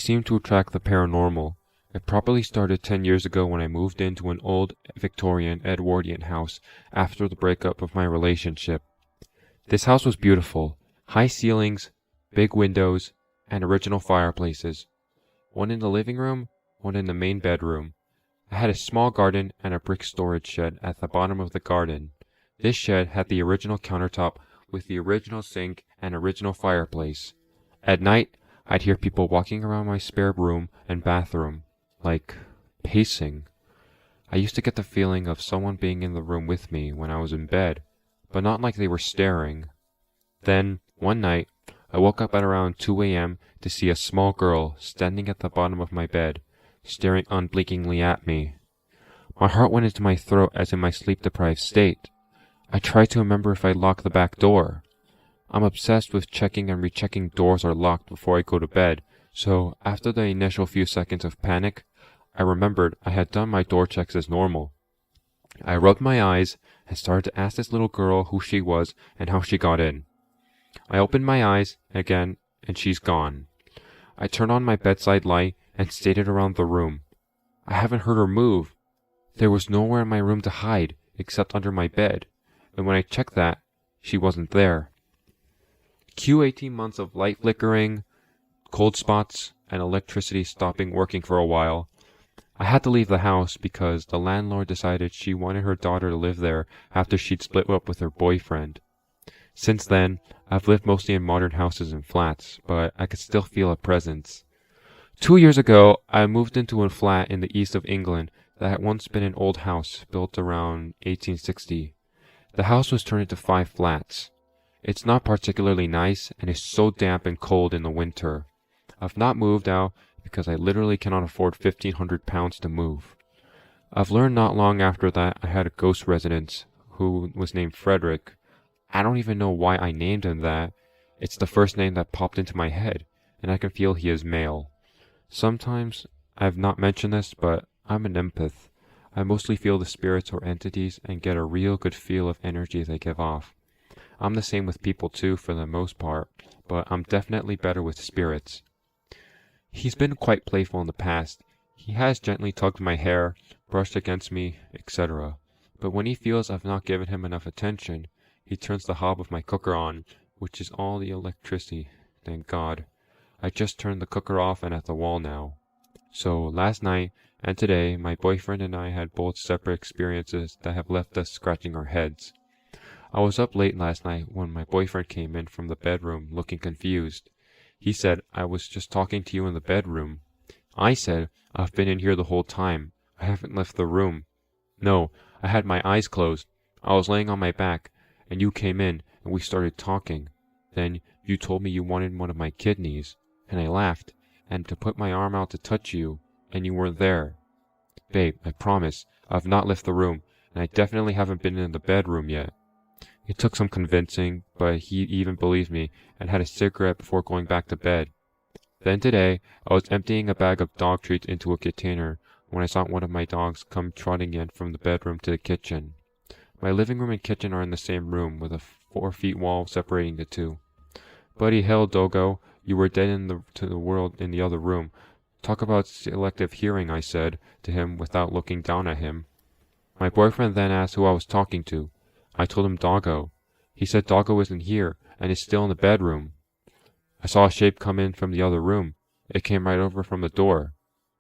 seem to attract the paranormal. It probably started 10 years ago when I moved into an old Victorian Edwardian house after the breakup of my relationship. This house was beautiful. High ceilings, big windows, and original fireplaces. One in the living room, one in the main bedroom. I had a small garden and a brick storage shed at the bottom of the garden. This shed had the original countertop with the original sink and original fireplace. At night, I'd hear people walking around my spare room and bathroom, like pacing. I used to get the feeling of someone being in the room with me when I was in bed, but not like they were staring. Then, one night, I woke up at around 2 a.m. to see a small girl standing at the bottom of my bed, staring unblinkingly at me. My heart went into my throat as in my sleep-deprived state. I tried to remember if I locked the back door. I'm obsessed with checking and rechecking doors are locked before I go to bed, so after the initial few seconds of panic, I remembered I had done my door checks as normal. I rubbed my eyes and started to ask this little girl who she was and how she got in. I opened my eyes again, and she's gone. I turned on my bedside light and stared around the room. I haven't heard her move. There was nowhere in my room to hide except under my bed, and when I checked that, she wasn't there. Cue 18 months of light flickering, cold spots, and electricity stopping working for a while. I had to leave the house because the landlord decided she wanted her daughter to live there after she'd split up with her boyfriend. Since then, I've lived mostly in modern houses and flats, but I could still feel a presence. 2 years ago, I moved into a flat in the east of England that had once been an old house built around 1860. The house was turned into 5 flats. It's not particularly nice and is so damp and cold in the winter. I've not moved out because I literally cannot afford £1,500 to move. I've learned not long after that I had a ghost resident who was named Frederick. I don't even know why I named him that. It's the first name that popped into my head, and I can feel he is male. Sometimes, I have not mentioned this, but I'm an empath. I mostly feel the spirits or entities and get a real good feel of energy they give off. I'm the same with people too for the most part, but I'm definitely better with spirits. He's been quite playful in the past. He has gently tugged my hair, brushed against me, etc. But when he feels I've not given him enough attention, he turns the hob of my cooker on, which is all the electricity, thank God. I just turned the cooker off and at the wall now. So, last night and today, my boyfriend and I had both separate experiences that have left us scratching our heads. I was up late last night when my boyfriend came in from the bedroom looking confused. He said, "I was just talking to you in the bedroom." I said, "I've been in here the whole time. I haven't left the room." "No, I had my eyes closed. I was laying on my back, and you came in, and we started talking. Then you told me you wanted one of my kidneys, and I laughed, and to put my arm out to touch you, and you weren't there. Babe, I promise, I've not left the room, and I definitely haven't been in the bedroom yet." It took some convincing, but he even believed me and had a cigarette before going back to bed. Then today, I was emptying a bag of dog treats into a container when I saw one of my dogs come trotting in from the bedroom to the kitchen. My living room and kitchen are in the same room, with a 4-foot wall separating the two. "Buddy hell, Dogo, you were dead to the world in the other room. Talk about selective hearing," I said to him without looking down at him. My boyfriend then asked who I was talking to. I told him Doggo. He said Doggo isn't here and is still in the bedroom. I saw a shape come in from the other room. It came right over from the door.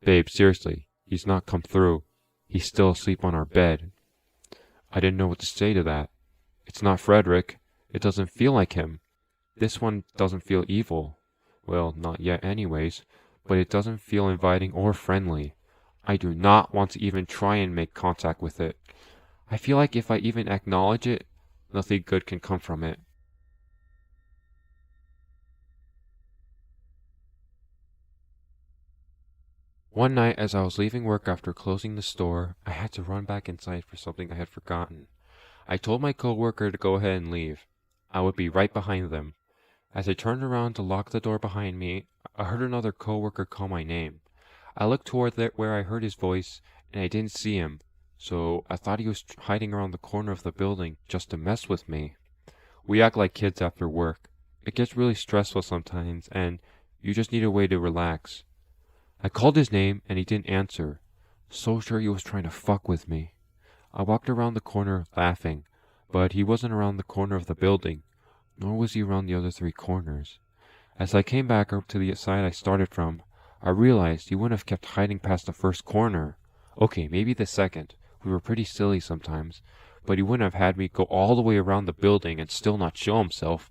Babe, seriously, he's not come through. He's still asleep on our bed. I didn't know what to say to that. It's not Frederick. It doesn't feel like him. This one doesn't feel evil. Well, not yet anyways, but it doesn't feel inviting or friendly. I do not want to even try and make contact with it. I feel like if I even acknowledge it, nothing good can come from it. One night as I was leaving work after closing the store, I had to run back inside for something I had forgotten. I told my coworker to go ahead and leave. I would be right behind them. As I turned around to lock the door behind me, I heard another coworker call my name. I looked toward where I heard his voice, and I didn't see him, so I thought he was hiding around the corner of the building just to mess with me. We act like kids after work. It gets really stressful sometimes, and you just need a way to relax. I called his name and he didn't answer. So sure he was trying to fuck with me. I walked around the corner laughing, but he wasn't around the corner of the building, nor was he around the other 3 corners. As I came back up to the side I started from, I realized he wouldn't have kept hiding past the first corner. Okay, maybe the second. We were pretty silly sometimes, but he wouldn't have had me go all the way around the building and still not show himself.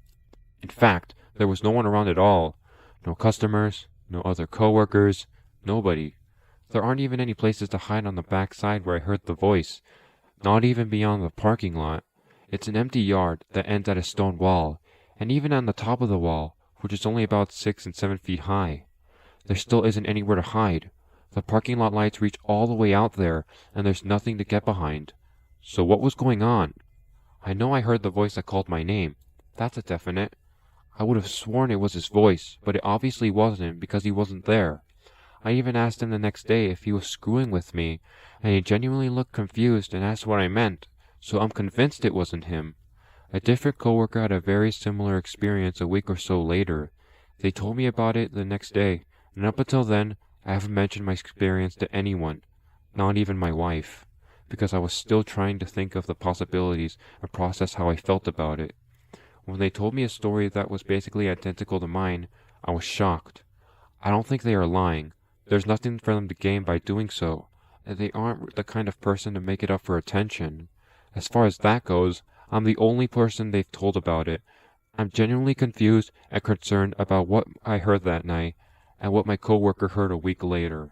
In fact, there was no one around at all. No customers, no other coworkers, nobody. There aren't even any places to hide on the back side where I heard the voice, not even beyond the parking lot. It's an empty yard that ends at a stone wall, and even on the top of the wall, which is only about 6 and 7 feet high, there still isn't anywhere to hide. The parking lot lights reach all the way out there, and there's nothing to get behind. So what was going on? I know I heard the voice that called my name. That's a definite. I would have sworn it was his voice, but it obviously wasn't because he wasn't there. I even asked him the next day if he was screwing with me, and he genuinely looked confused and asked what I meant, so I'm convinced it wasn't him. A different coworker had a very similar experience a week or so later. They told me about it the next day, and up until then, I haven't mentioned my experience to anyone, not even my wife, because I was still trying to think of the possibilities and process how I felt about it. When they told me a story that was basically identical to mine, I was shocked. I don't think they are lying. There's nothing for them to gain by doing so, and they aren't the kind of person to make it up for attention. As far as that goes, I'm the only person they've told about it. I'm genuinely confused and concerned about what I heard that night, and what my coworker heard a week later.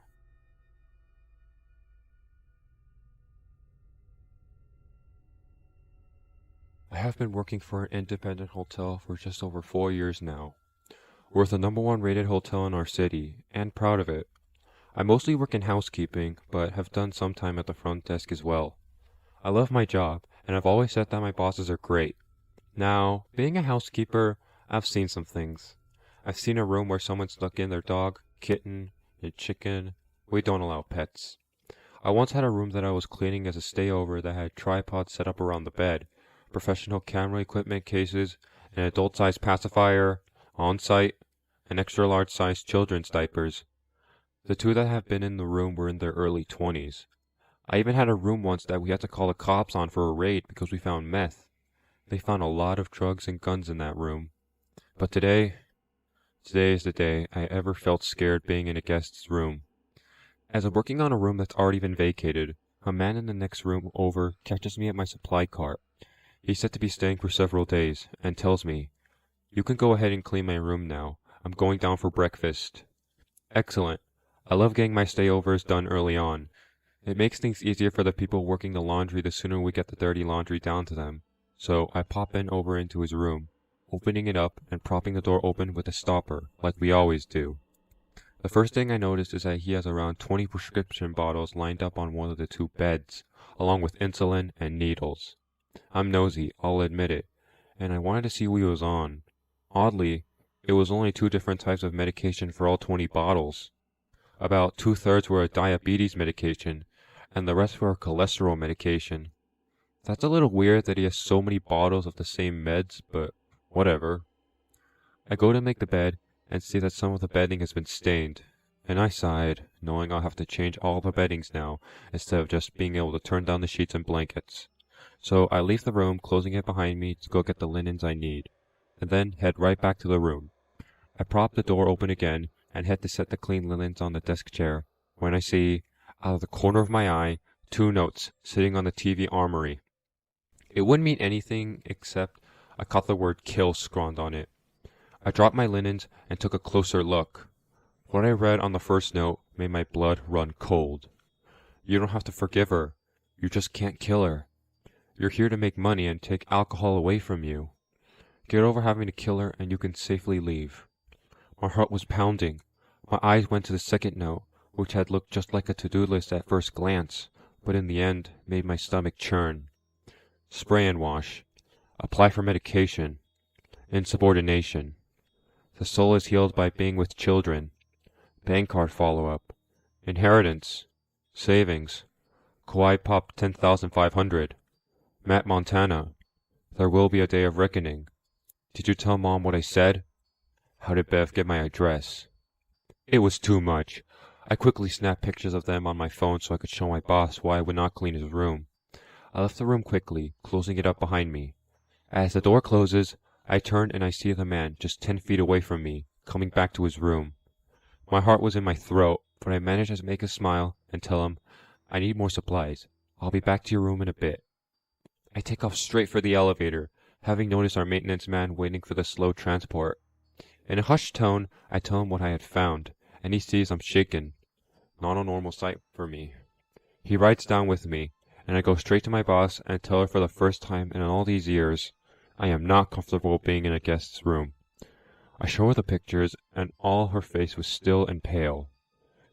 I have been working for an independent hotel for just over 4 years now. We're the #1 rated hotel in our city, and proud of it. I mostly work in housekeeping, but have done some time at the front desk as well. I love my job, and I've always said that my bosses are great. Now, being a housekeeper, I've seen some things. I've seen a room where someone snuck in their dog, kitten, and chicken. We don't allow pets. I once had a room that I was cleaning as a stayover that had tripods set up around the bed, professional camera equipment cases, an adult-sized pacifier, on-site, and extra-large-sized children's diapers. The 2 that have been in the room were in their early 20s. I even had a room once that we had to call the cops on for a raid because we found meth. They found a lot of drugs and guns in that room. But today is the day I ever felt scared being in a guest's room. As I'm working on a room that's already been vacated, a man in the next room over catches me at my supply cart. He's said to be staying for several days, and tells me, "You can go ahead and clean my room now. I'm going down for breakfast." Excellent. I love getting my stayovers done early on. It makes things easier for the people working the laundry the sooner we get the dirty laundry down to them. So I pop over into his room, opening it up and propping the door open with a stopper, like we always do. The first thing I noticed is that he has around 20 prescription bottles lined up on one of the 2 beds, along with insulin and needles. I'm nosy, I'll admit it, and I wanted to see what he was on. Oddly, it was only 2 different types of medication for all 20 bottles. About 2/3 were a diabetes medication, and the rest were a cholesterol medication. That's a little weird that he has so many bottles of the same meds, but whatever. I go to make the bed, and see that some of the bedding has been stained, and I sighed, knowing I'll have to change all the beddings now, instead of just being able to turn down the sheets and blankets. So I leave the room, closing it behind me to go get the linens I need, and then head right back to the room. I prop the door open again, and head to set the clean linens on the desk chair, when I see, out of the corner of my eye, 2 notes sitting on the TV armory. It wouldn't mean anything except I caught the word "kill" scrawled on it. I dropped my linens and took a closer look. What I read on the first note made my blood run cold. "You don't have to forgive her. You just can't kill her. You're here to make money and take alcohol away from you. Get over having to kill her and you can safely leave." My heart was pounding. My eyes went to the second note, which had looked just like a to-do list at first glance, but in the end made my stomach churn. Spray and wash. Apply for medication. Insubordination. The soul is healed by being with children. Bank card follow-up. Inheritance. Savings. Kauai Pop 10,500. Matt Montana. There will be a day of reckoning. Did you tell Mom what I said? How did Bev get my address? It was too much. I quickly snapped pictures of them on my phone so I could show my boss why I would not clean his room. I left the room quickly, closing it up behind me. As the door closes, I turn and I see the man just 10 feet away from me, coming back to his room. My heart was in my throat, but I managed to make a smile and tell him, "I need more supplies. I'll be back to your room in a bit." I take off straight for the elevator, having noticed our maintenance man waiting for the slow transport. In a hushed tone, I tell him what I had found, and he sees I'm shaken. Not a normal sight for me. He rides down with me, and I go straight to my boss and tell her for the first time in all these years, I am not comfortable being in a guest's room. I show her the pictures, and all her face was still and pale.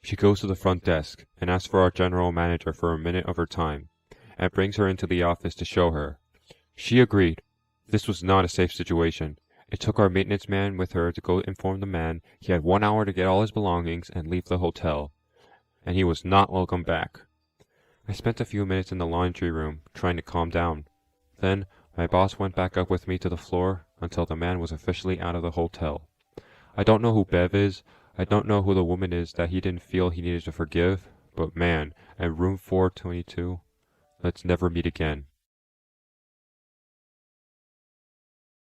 She goes to the front desk and asks for our general manager for a minute of her time, and brings her into the office to show her. She agreed. This was not a safe situation. It took our maintenance man with her to go inform the man he had 1 hour to get all his belongings and leave the hotel, and he was not welcome back. I spent a few minutes in the laundry room trying to calm down. Then my boss went back up with me to the floor until the man was officially out of the hotel. I don't know who Bev is. I don't know who the woman is that he didn't feel he needed to forgive. But man, at room 422, let's never meet again.